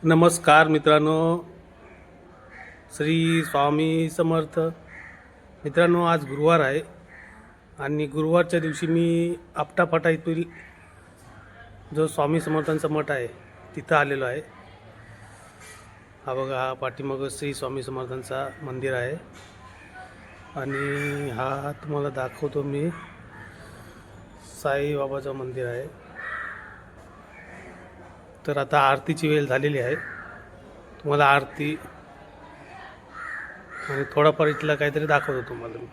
नमस्कार मित्रांनो, श्री स्वामी समर्थ. मित्रांनो, आज गुरुवार आहे आणि गुरुवारच्या दिवशी मी आपटाफाटा येथील जो स्वामी समर्थांचा मठ आहे तिथं आलेलो आहे. हा बघा, हा पाठीमागं श्री स्वामी समर्थांचा मंदिर आहे आणि हा तुम्हाला दाखवतो मी साईबाबाचं मंदिर आहे. तर आता आरतीची वेळ झालेली आहे. तुम्हाला आरती आणि थोडाफार इथला काहीतरी दाखवतो तुम्हाला मी.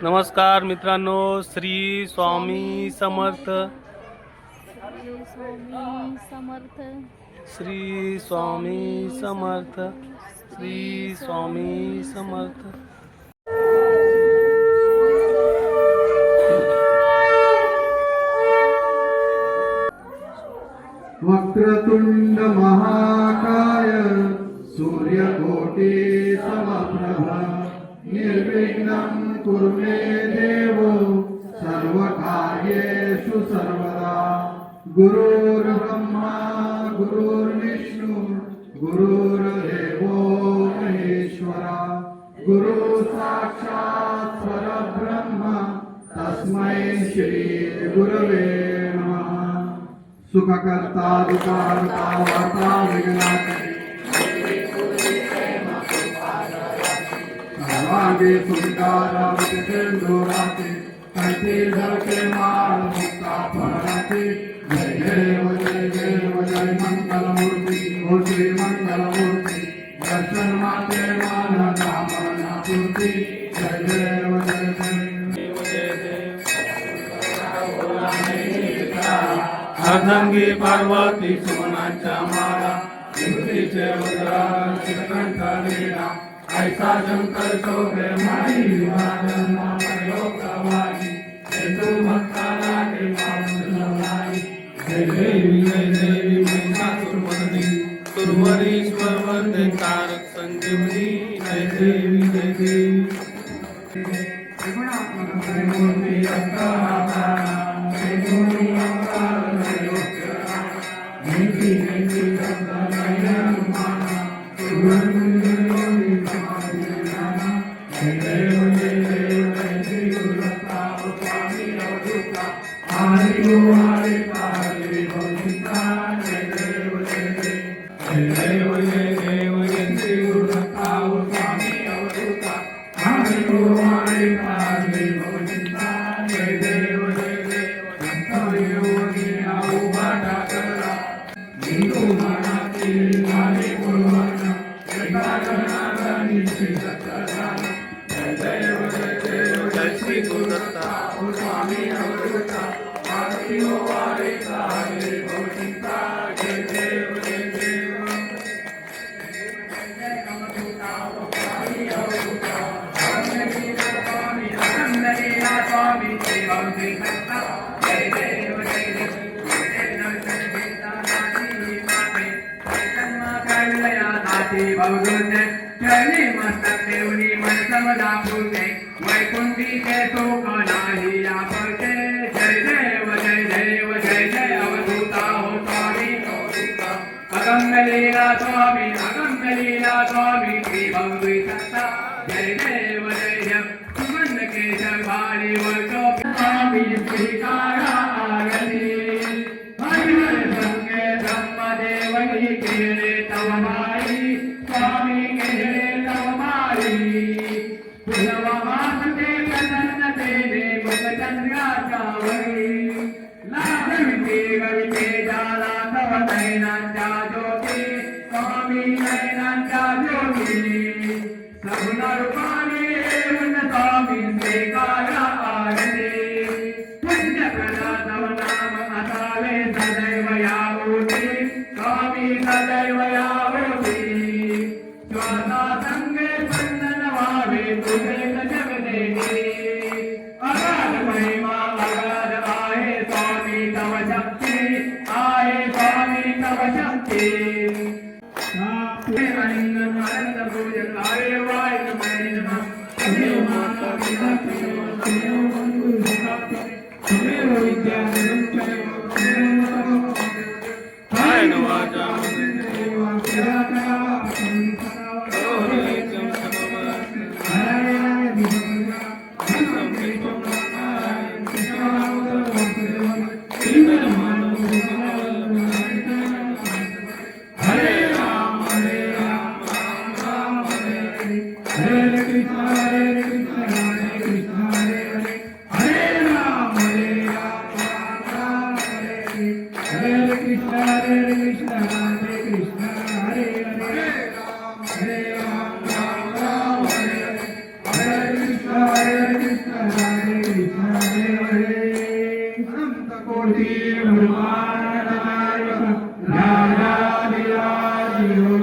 नमस्कार मित्रांनो, श्री स्वामी समर्थ. श्री स्वामी समर्थ. श्री स्वामी समर्थ. वक्रतुंड महाकाय सूर्यकोटि समप्रभा निर्विघ्नं कुरु मे देव सर्वकार्येषु सर्वदा. गुरुर्ब्रह्मा गुरुर्विष्णु गुरुर्देवो महेश्वरा. गुरु साक्षात् परब्रह्म तस्मै श्री गुरवे नमः. सुखकर्ता दुःखहर्ता वार्ता विघ्नाकरी सर्वांगे सुविधारावते सिंधुराते कंठी धरके माळ मुक्ता फळाते. जय देव जय देव जय मंगलमूर्ती ओ श्री मंगलमूर्ती. दर्शन माते मान कामना पूर्ती. जय देव जय देव जय देव. अर्धांगी पार्वती सोनाच्या माळा विभूतीचे मुद्रा श्रीकंठलीला. ऐसा शंकर शोभे माई लोकवाणी. तू भक्ताला देवाई. जय देवी जय देवी महिषासुरमर्दिनी सुरवरीश्वर वंदे कारक संजीवनी. जय देवी जय देवी. मूर्ती अंतरात्मा वैकुंठी के सुख नाही आपटे. जय देव जय देव जय जय अवधूता हो स्वामी अवधूता. अगम्य लीला स्वामी अगम्य लीला स्वामी श्री भगवी सत्ता. जय देव जय देव सुमन केशर भारी वर्षो स्वामी श्रीकारा आरती. हरिहर संगे ब्रह्मदेवही केले तव माई. स्वामी केले तव माई. पुनवासते प्रसन्नतेने मुखचंद्राच्या वरी. लाजविते गविते जाला तव नयनांच्या ज्योती. स्वामी नयनांच्या ज्योती. सगुण रूपाने येऊन स्वामी स्वीकारा आरती. पुण्यप्रदा तव नाम असावे सदैव यावोती. स्वामी सदैव यावोती. श्वासा संगे बंधन व्हावे तुझे जगदेवी. अगाध महिमा अगाध आहे स्वामी तव शक्ती. आहे स्वामी तव शक्ती. आनंद पूजन आहे वायुमय नमः. तमेव माता पिता तमेव बंधु सखा तमेव विद्या निरंतर. हाय नवाजा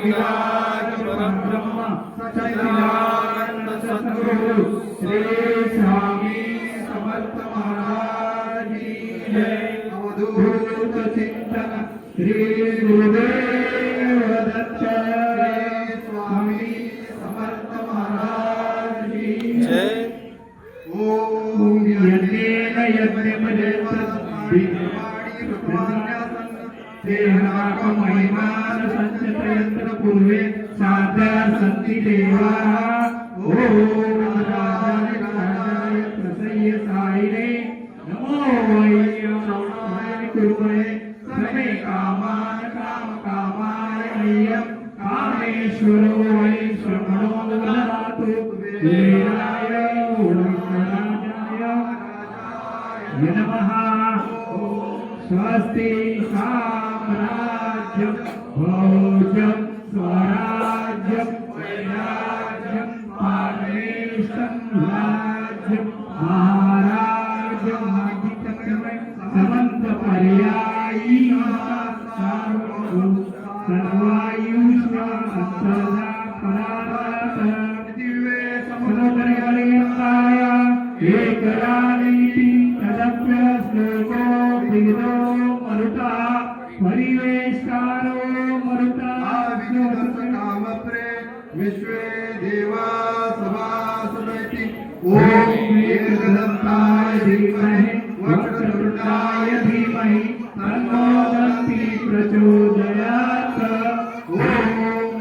योगीराज परब्रह्म सच्चिदानंद सद्गुरु श्री स्वामी समर्थ महाराज की जय। अवधूत चिंतन श्री गुरुदेव दत्त श्री स्वामी समर्थ महाराज की जय। ओम यज्ञेन महिमान संचयंत्र पूर्वे साध्या सन्ति देवा। ओम राजाय प्रसय्य साईने नमो वै कुर्महे समे कामान काम कामाय मह्यं कामेश्वरो वै श्रवणो ददातु वेदाय नमः। स्वस्ति साम्राज्यं भोजं स्वराज्यं वैराज्यं पारेशं राज्यं महाराज्यं अधिकतमं समन्त पर्यायी सर्वायुष्य अंतर्जा परात दिव्य समुद्रकाय एकरानीति तदप्य श्लोको विदो मरुता परिवेशकारो मरुता कामप्रे विश्वे देवा सभासुरति। ओम एकदन्ताय धीमहि वक्रतुण्डाय धीमहि तन्नो दन्ति प्रचोदयात्। ओम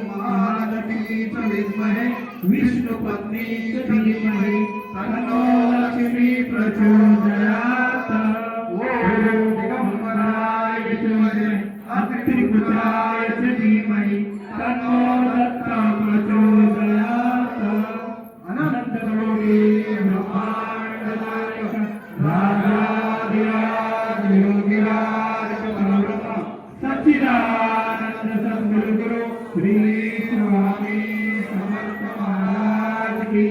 महागणपति च विद्महे विष्णुपत्नी च धीमहि तन्नो लक्ष्मी प्रचोदयात्। ओम दिगंबराय विद्महे अत्रिपुत्राय च धीमहि तन्नो दत्त प्रचोदयात्। अनन्तकोटि ब्रह्माण्ड नायक राजाधिराज योगिराज परब्रह्म सच्चिदानंद सद्गुरु श्री स्वामी समर्थ महाराज की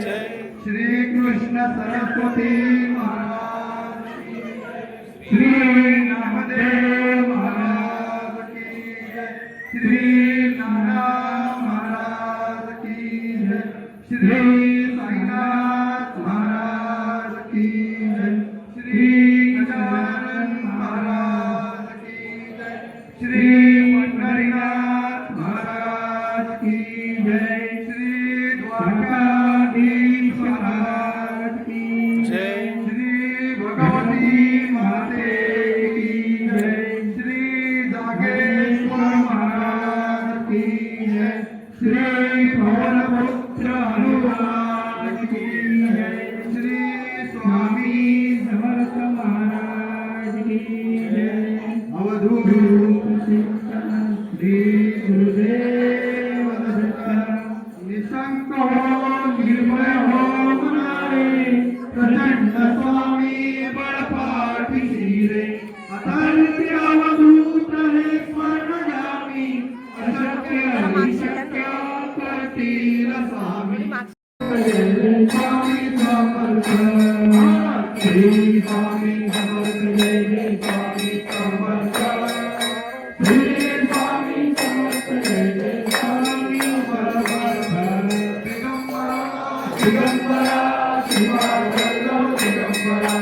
जय। श्री कृष्ण सरस्वती महाराज की जय। श्री नामदेव महाराज की जय। श्री नारायण महाराज की जय। श्री साईनाथ महाराज की जय। श्री गजानन महाराज की जय। श्री पंढरीनाथ महाराज की जय। श्री द्वारकाधीश महाराज की जय। श्री भगवती माते की जय। श्री जागेश्वर महाराज की जय। श्री पवनपुत्र हनुमान की जय। श्री स्वामी समर्थ महाराज की जय। अवधूत चिंतन श्री गुरुदेव दत्त निशंक हो निर्भय हो मनारे प्रचंड स्वामी बळपाठी शिरे अतर्क्य अवधूत हे स्वर्ण जामी अशक्य अशक्य करतील स्वामी। स्वामी समर्थ श्री स्वामी समर्थ जय जय स्वामी समर्थ श्री स्वामी समर्थ जय जय स्वामी समर्थ। दिगंबरा शिवा वल्लभ दिगंबरा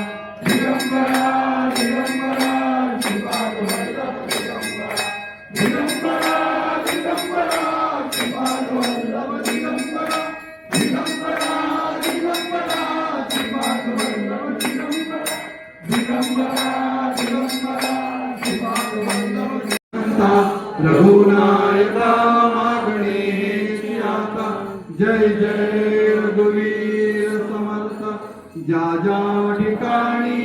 दिगंबरा दिगंबरा शिवा वल्लभ दिगंबरा दिगंबरा दिगंबरा शिवा वल्लभ दिगंबरा दिगंबरा दिगंबरा शिवा वल्लभ दिगंबरा दिगंबरा दिगंबरा शिवा वल्लभ रघुनायका मागणेची आता जय जय रघुवीर समर्थ। ज्या ज्या ठिकाणी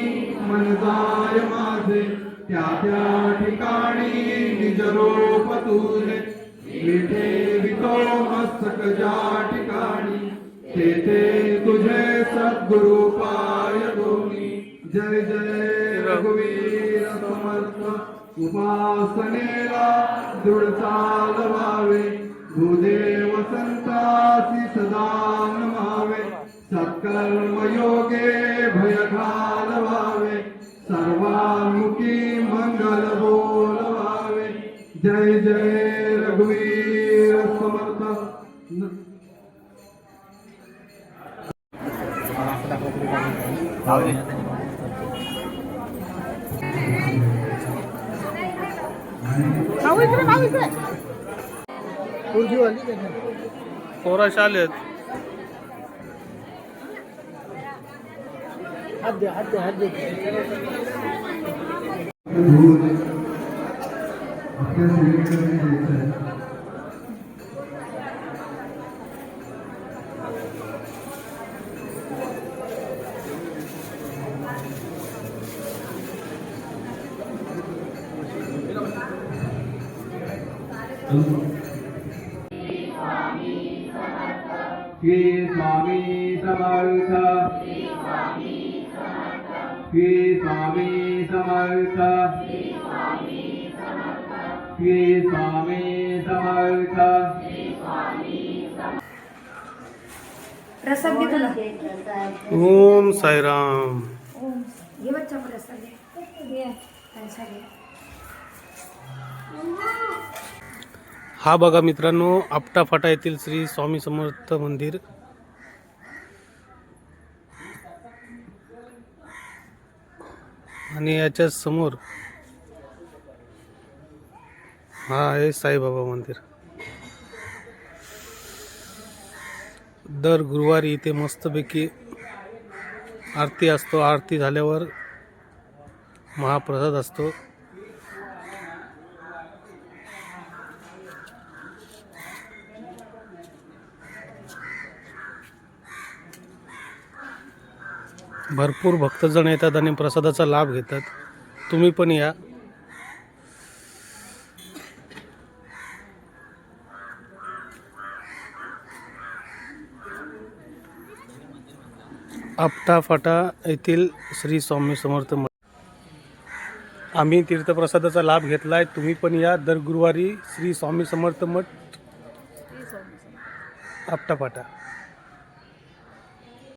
मन जाय माझे त्या त्या ठिकाणी निज रूप तुझे विठे वितो मस्तक ज्या ठिकाणी तेथे तुझे सद्गुरु पाय दोन्ही। जय जय रघुवीर समर्थ। उपासनेला दृढ चालवावे भूदेव संतासी सदा नमावे सत्कर्म योगे भय घालवावे सर्वामुखी मंगल बोलवावे। जय जय रघुवीर समर्थ पोराशा आलेत. आपल्या सेवेकरता द्यायचं आहे. श्री स्वामी समर्थ श्री स्वामी समर्थ श्री स्वामी समर्थ प्रसाद घे तुला. ओम साईराम. ओम घे बच्चा प्रसाद घे. पैसा घे. हा बघा मित्रांनो, आपटा फाटा येथील श्री स्वामी समर्थ मंदिर. आणि याच्या समोर हा आहे साईबाबा मंदिर. दर गुरुवारी इथे मस्तपैकी आरती असतो. आरती झाल्यावर महाप्रसाद असतो. भरपूर भक्तजण येतात आणि प्रसादाचा लाभ घेतात. तुम्ही पण या. आपटा फाटा येथील श्री स्वामी समर्थ मठ. आम्ही तीर्थप्रसादाचा लाभ घेतलाय. तुम्ही पण या. दर गुरुवारी श्री स्वामी समर्थ मठ आपटा फाटा.